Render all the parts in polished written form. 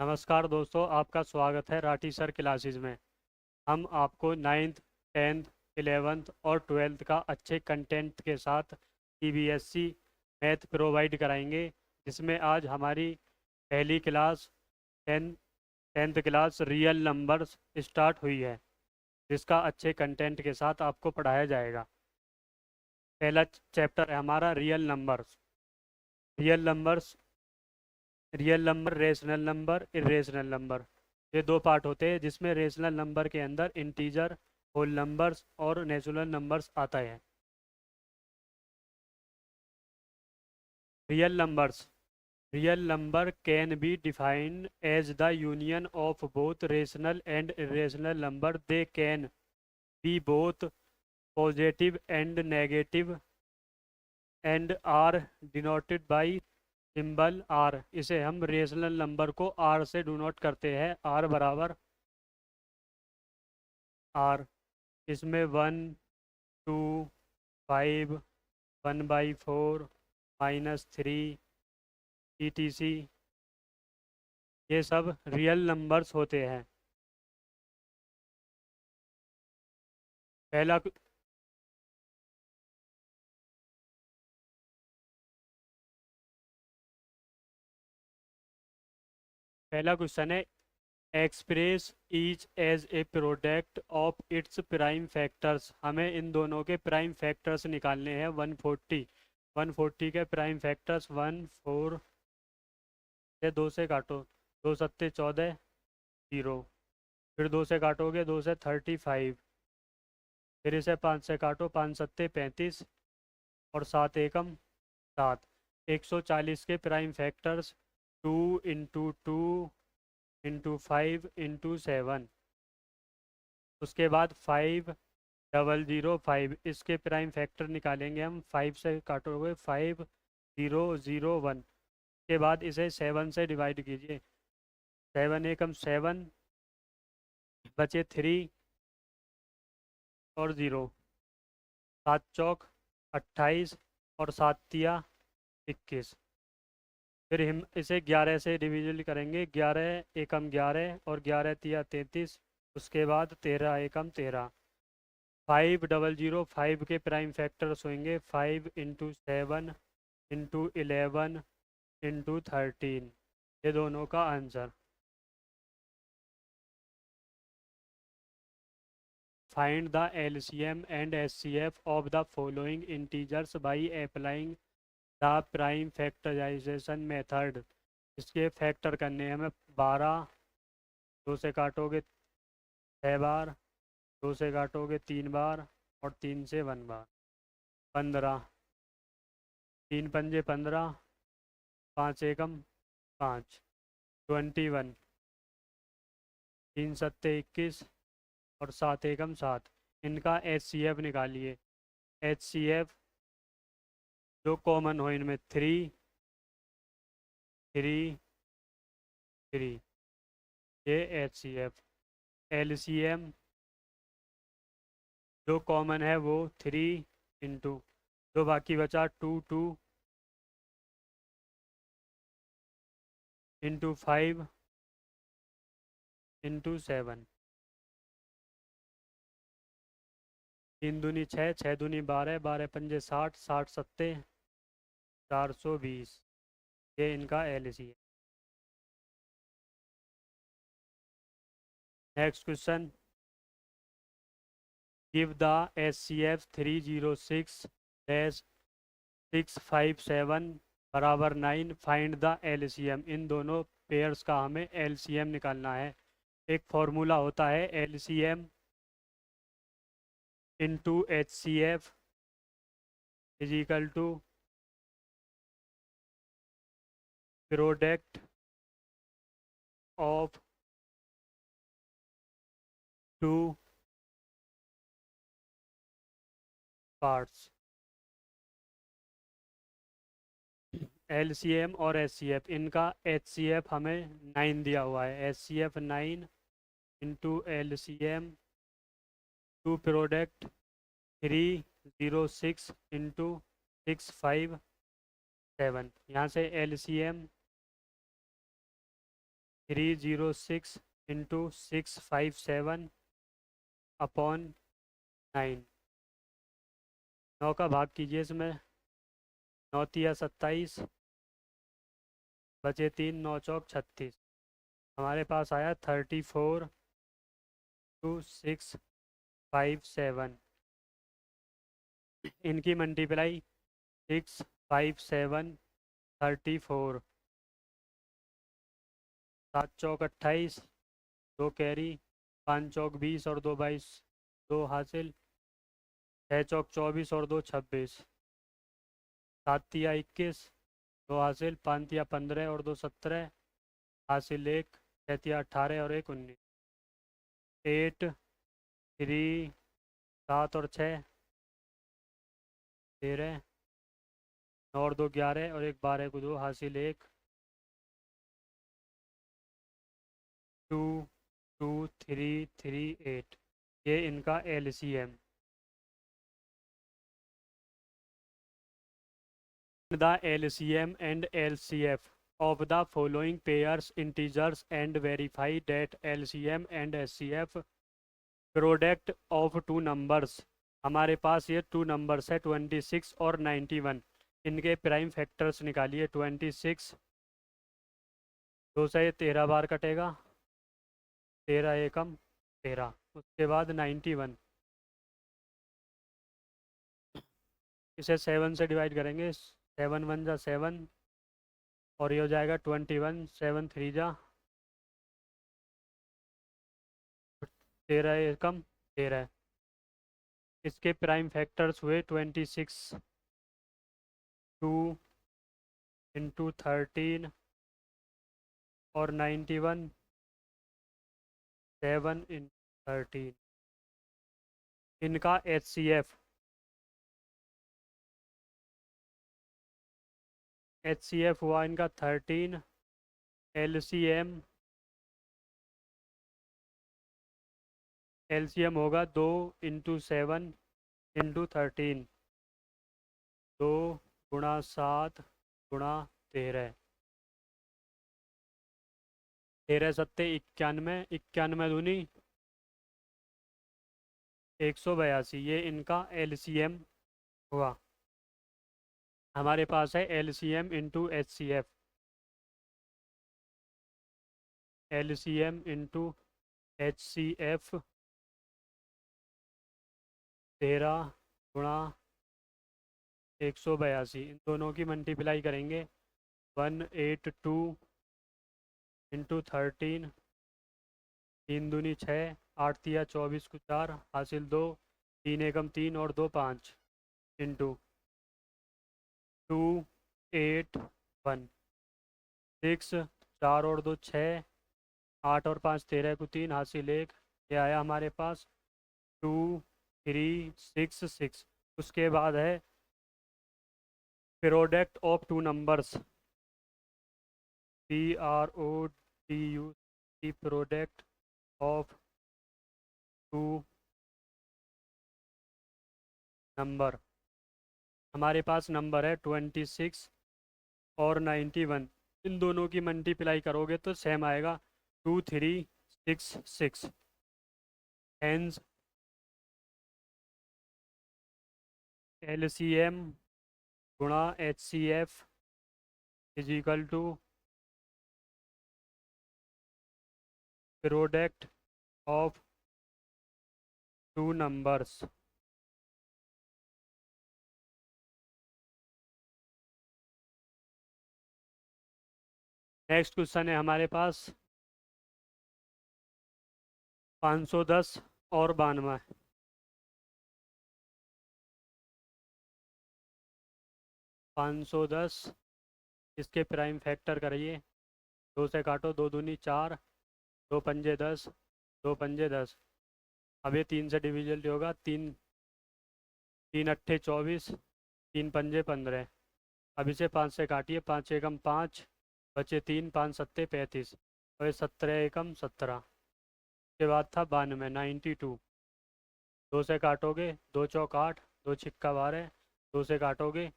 नमस्कार दोस्तों, आपका स्वागत है राठी सर क्लासेस में। हम आपको नाइन्थ, टेंथ, 11th और 12th का अच्छे कंटेंट के साथ सीबीएसई मैथ प्रोवाइड कराएंगे, जिसमें आज हमारी पहली class tenth tenth class real numbers start हुई है, जिसका अच्छे कंटेंट के साथ आपको पढ़ाया जाएगा। पहला चैप्टर है हमारा real numbers. Real numbers real number, rational number, irrational number, ये दो पार्ट होते हैं, जिसमें रेशनल नंबर के अंदर इंटीजर, होल नंबर्स और नेचुरल नंबर्स आता है। Real numbers, real number can be defined as the union of both rational and irrational number. They can be both positive and negative and are denoted by symbol R. इसे हम rational number को R से denote करते हैं। Are बराबर are, इसमें 1, 2, 5, 1/4, -3, etc, ये सब रियल नंबर्स होते हैं। पहला पहला क्वेश्चन है, express each as a product of its prime factors. हमें इन दोनों के प्राइम फैक्टर्स निकालने हैं। 140 के प्राइम फैक्टर्स 1, 4 से 2 से काटो, 2 सत्ते 14, 0। फिर 2 से काटोगे, 2 से 35, फिर इसे 5 से काटो, 5 सत्ते 35 और 7 एकम 7। 140 के प्राइम फैक्टर्स 2 × 2 × 5 × 7। उसके बाद 5005, इसके प्राइम फैक्टर निकालेंगे हम। 5 से काटोगे, 5001 के बाद इसे 7 से डिवाइड कीजिए। 7 एकम 7, बचे 3 और 0। 7 चौक 28 और 7 तिया 21। फिर हम इसे 11 से डिविजन करेंगे। 11 एकम 11 और 11 तिया 33। उसके बाद 13 एकम 13। 5005 के प्राइम फैक्टर्स होंगे 5 × 7 × 11 × 13। ये दोनों का answer. Find the LCM and HCF of the following integers by applying the prime factorisation method. इसके फैक्टर करने हैं हमें। 12, 2 से काटोगे 6 बार, 2 से काटोगे 3 बार और 3 से 1 बार। 15, 3 पंजे 15, 5 एकम 5। 21, 3 सत्ते 21 और 7 एकम 7। इनका एच सी एफ निकालिए। एच सी एफ जो कॉमन हो इनमें 3, 3, 3, ये H C F. L C M जो कॉमन है वो 3 × जो बाकी बचा 2 × 5 × 7। 3 दूनी 6, 6 दूनी 12, 12 पंजे 60, 60 सत्ते 420। ये इनका एल सी है। Next question, give the H C F 306-657 बराबर 9। Find the LCM. इन दोनों पेयर्स का हमें एलसीएम निकालना है। एक फॉर्मूला होता है LCM into H C F is equal to product of two parts. LCM और एचसीएफ, इनका एचसीएफ हमें 9 दिया हुआ है। HCF 9 into LCM to product 306 into 657। यहाँ से एलसीएम 306 इंटू 657 अपॉन 9। 9 का भाग कीजिए इसमें। 9 तिया 27, बचे 3, 9 चौक 36। हमारे पास आया 34,2657। इनकी मल्टीप्लाई 657 34। 7 चौक 28, 2 कैरी, 5 चौक 20 और 2 22, 2 हासिल। 6 चौक 24 और 2 26। 7 तिया 21, 2 हासिल। 5 तिया 15 और 2 17 हासिल 1। 6 तिया 18 और 1 19। 8 3 7 और 6 13। 9 और 2 11 और 1 12 को 2 हासिल 1। 2 2 3 3 8। ये इनका LCM। The LCM and LCF of the following pairs integers and verify that LCM and HCF product of two numbers. हमारे पास ये टू नंबर्स है 26 और 91। इनके प्राइम फैक्टर्स निकालिए। 26 2 से 13 बार कटेगा, 13 एकम 13। उसके बाद 91, इसे 7 से डिवाइड करेंगे। 7 1 जा 7 और ये हो जाएगा 21। 7 3 जा 13 एकम 13। इसके प्राइम फैक्टर्स हुए 26 2 इंटू 13 और 91 7 इन 13। इनका HCF हुआ इनका 13। LCM होगा 2 इंटू 7 इंटू 13। 2 गुणा 7 गुणा 13। 13 सत्ते 91, 91 दूनी 182। ये इनका LCM हुआ। हमारे पास है LCM into HCF। LCM into HCF 13 गुणा 182। इन दोनों की मल्टीप्लाई करेंगे। 182 इंटू 13। 3 दूनी 6, 8 तिया 24 को 4 हासिल 2। 3 एकम 3 और 2 5 इंटू 2 8 1 6। 4 और 2 6, 8 और 5 13 को 3 हासिल 1। ये आया हमारे पास 2 3 6 6। उसके बाद है product of two numbers. PRODUC product of two number. हमारे पास नंबर है 26 और 91। इन दोनों की मल्टीप्लाई करोगे तो सेम आएगा 2366। हेंस LCM गुणा HCF is equal to product of two numbers. Next question है हमारे पास 510 और 92। 510, इसके प्राइम फैक्टर करिए। 2 से काटो, 2 दूनी 4, 2 पंजे 10, 2 पंजे 10। अब ये 3 से डिविजल होगा। 3 3 अट्ठे 24, 3 पंजे 15। अब इसे 5 से काटिए। 5 एकम 5, बचे 3, 5 सत्ते 35 और 17 एकम 17। उसके बाद था 92 92। 2 से काटोगे, 2 चौक 8, 2 छिक्का 12। 2 से काटोगे,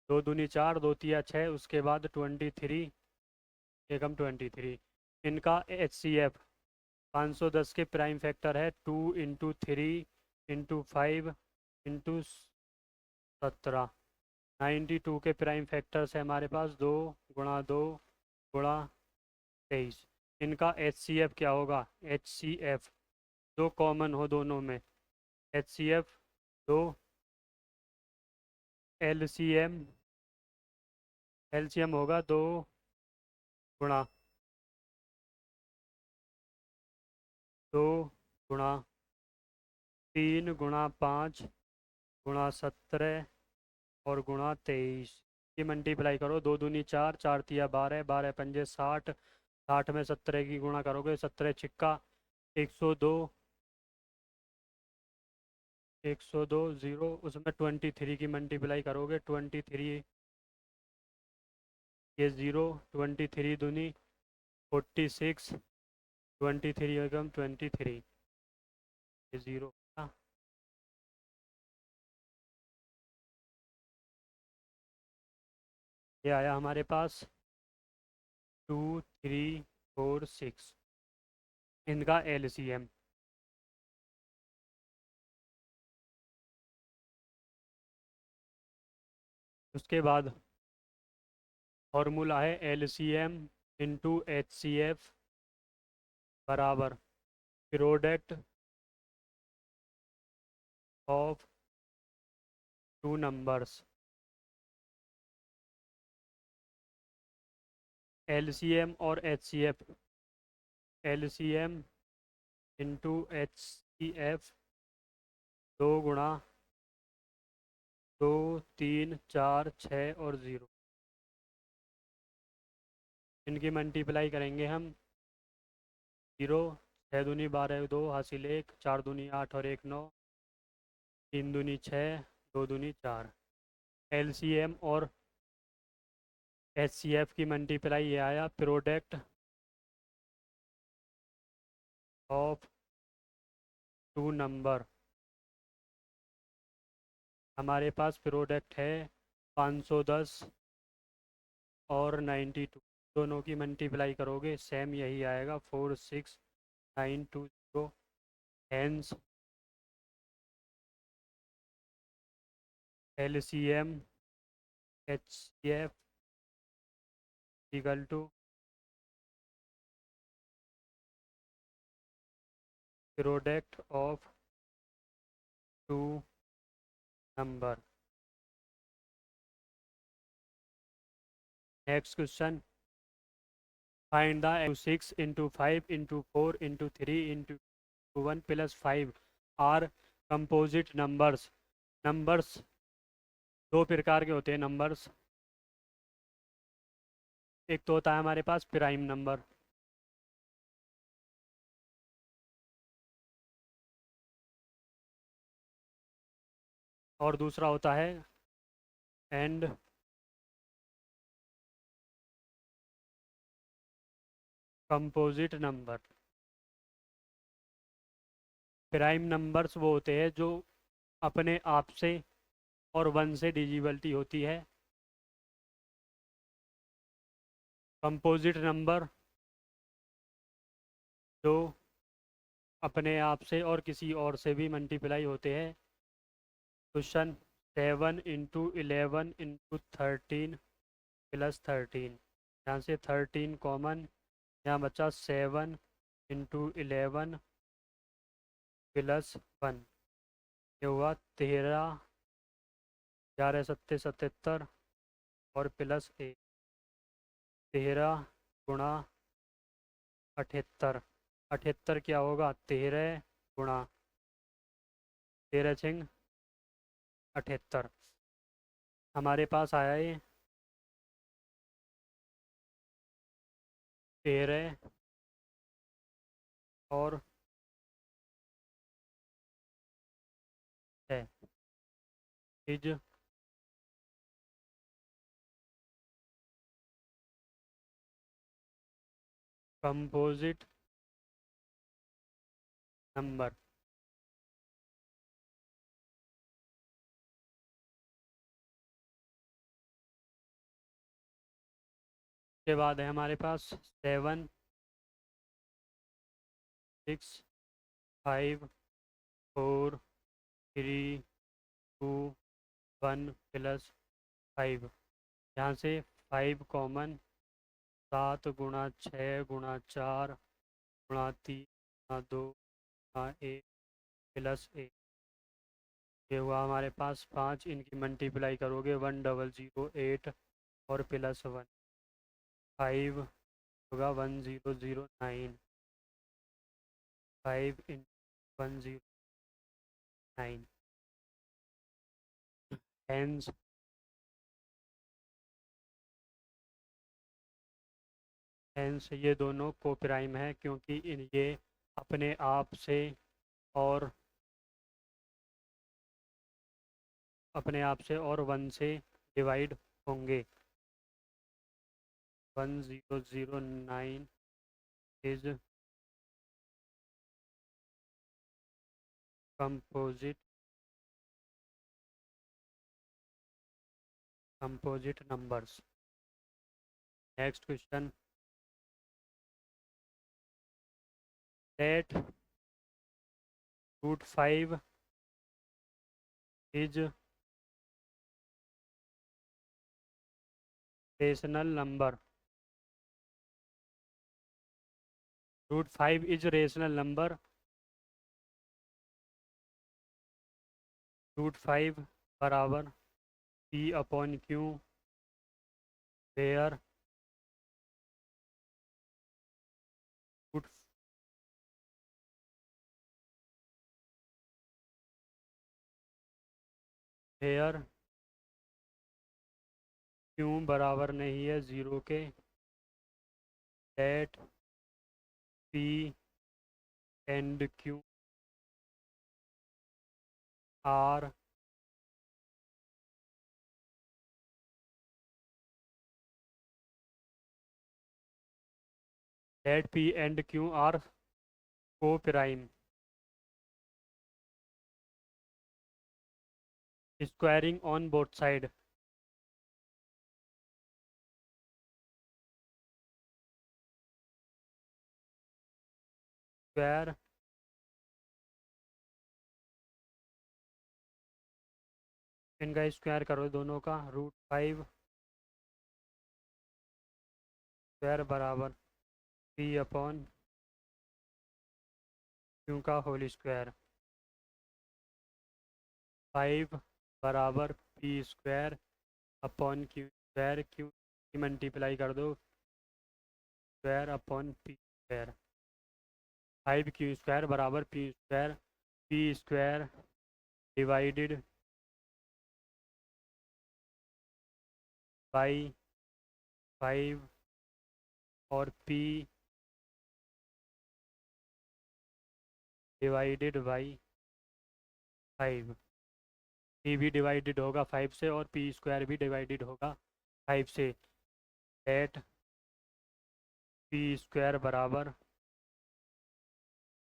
2 दूनी 4, 2 तिया 6। उसके बाद 23 एकम 23। इनका HCF 510 के प्राइम फैक्टर है 2 × 3 × 5 × 17। 92 के प्राइम फैक्टर्स है हमारे पास 2 × 2 × 23। इनका HCF क्या होगा? HCF दो कॉमन हो दोनों में, HCF 2, LCM होगा 2 × 3 × 5 × 17 और ×23 की मल्टीप्लाई करो। 2 दूनी 4, 4 तिया 12, 12 पंजे 60, 60 में 17 की गुणा करोगे 17 छिक्का 102, 102 0, उसमें 23 की मल्टीप्लाई करोगे 23 ये 0, 23 दूनी 46, 23 एकम 23 ये 0। ये आया हमारे पास 2 3 4 6 इनका LCM। उसके बाद फॉर्मूला है LCM इंटू HCF बराबर product of two numbers. LCM और HCF, LCM इंटू HCF 2 × 2 3 4 6 और 0, इनकी मल्टीप्लाई करेंगे हम 0, 6 दूनी 12 2 हासिल 1, 4 दूनी 8 और 1 9, 3 दूनी 6, 2 दूनी 4। LCM और HCF की मल्टीप्लाई ये आया प्रोडक्ट ऑफ टू नंबर। हमारे पास प्रोडक्ट है 510 और 92, दोनों की मल्टीप्लाई करोगे सेम यही आएगा 46920। Hence LCM HCF equal to product of two number. Next question, find the 6 × 5 × 4 × 3 × 1 + 5 are composite numbers. Numbers दो प्रकार के होते हैं नंबर्स। एक तो होता है हमारे पास प्राइम नंबर, और दूसरा होता है and composite number. Prime numbers वो होते हैं जो अपने आप से और 1 से डिजिबलिटी होती है। कंपोजिट नंबर जो अपने आप से और किसी और से भी मल्टीप्लाई होते हैं। क्वेश्चन 7 × 11 × 13 + 13, यहाँ से 13 कॉमन, यहाँ बचा 7 × 11 + 1, ये हुआ 13, 11 7 77 और +1, 13 × 78। 78 क्या होगा? 13 × 13 छिंग 78। हमारे पास आया ये 13 और है इज कंपोजिट नंबर। उसके बाद है हमारे पास 7 6 5 4 3 2 1 प्लस 5। यहाँ से 5 कॉमन, 7 गुणा 6 गुणा 4 गुणा 3 गुणा 2 गुणा 1 प्लस 1। ये हुआ हमारे पास 5, इनकी मल्टीप्लाई करोगे 1008 और प्लस 1, 5 होगा 1009, 5 इन 109। हेंस हेंस ये दोनों को प्राइम है, क्योंकि ये अपने आप से और और 1 से डिवाइड होंगे। 1009 is composite numbers. Next question, let √5 is rational number. √5 is rational number. √5 बराबर P/Q, where root where Q बराबर नहीं है 0 के, let P and Q are coprime. Squaring on both side. Square इनका स्क्वायर करो दोनों का। √5 स्क्वायर बराबर P/Q का होल स्क्वायर। 5 बराबर P² Q की मल्टीप्लाई कर दो, P²। 5Q² बराबर P² डिवाइडेड बाई 5 और P डिवाइडेड बाई 5। P भी डिवाइडेड होगा 5 से और P² भी डिवाइडेड होगा 5 से। एट P² बराबर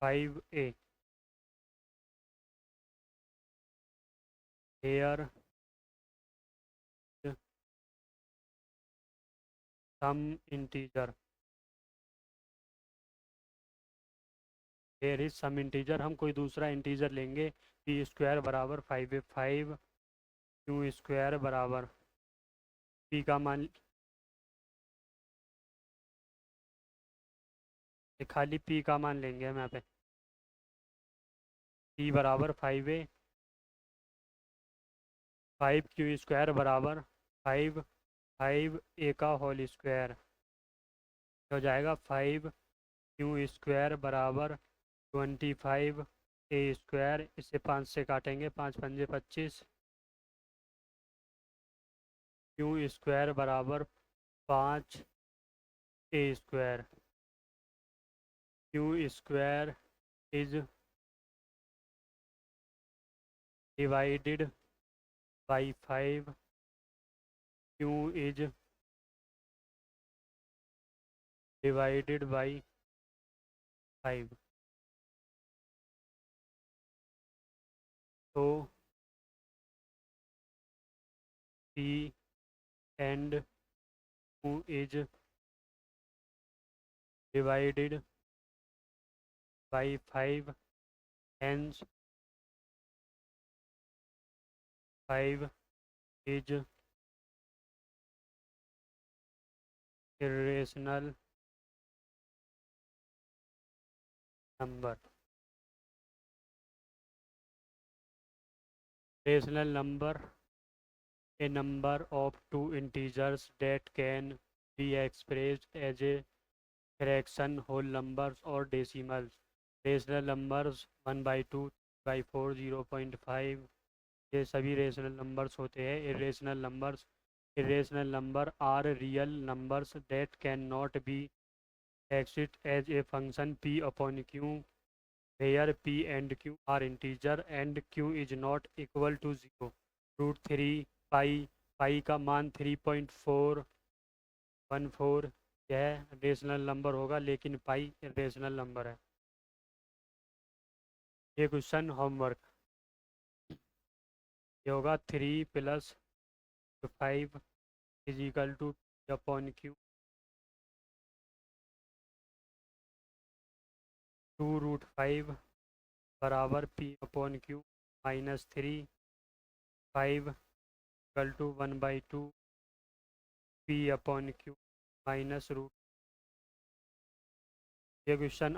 5A। Here some integer, here is some integer. हम कोई दूसरा इंटीजर लेंगे। P² बराबर 5A, 5 Q² बराबर P का मान खाली P का मान लेंगे हम यहाँ पे। P बराबर 5A, 5Q² बराबर 5A का होल स्क्वायर हो जाएगा। 5Q² बराबर 25A²। इसे 5 से काटेंगे, 5 पंजे 25। Q² बराबर 5A²। Q² is divided by 5। Q is divided by 5। तो P and Q is divided by 5, hence 5 is irrational number. Rational number, a number of two integers that can be expressed as a fraction, whole numbers or decimals. Rational numbers 1/2, 1/4, 0.5, ये सभी rational numbers होते हैं. irrational number are real numbers that cannot be expressed as a function p upon q, where p and q are integer and q is not equal to 0. √3 पाई, पाई का मान 3.414, यह rational number होगा लेकिन पाई irrational number है. ये question homework. ये होगा 3 + 5 = p upon q. 2√5 बराबर p upon q -3, 5 = 1/2 p upon q -√. ये क्वेश्चन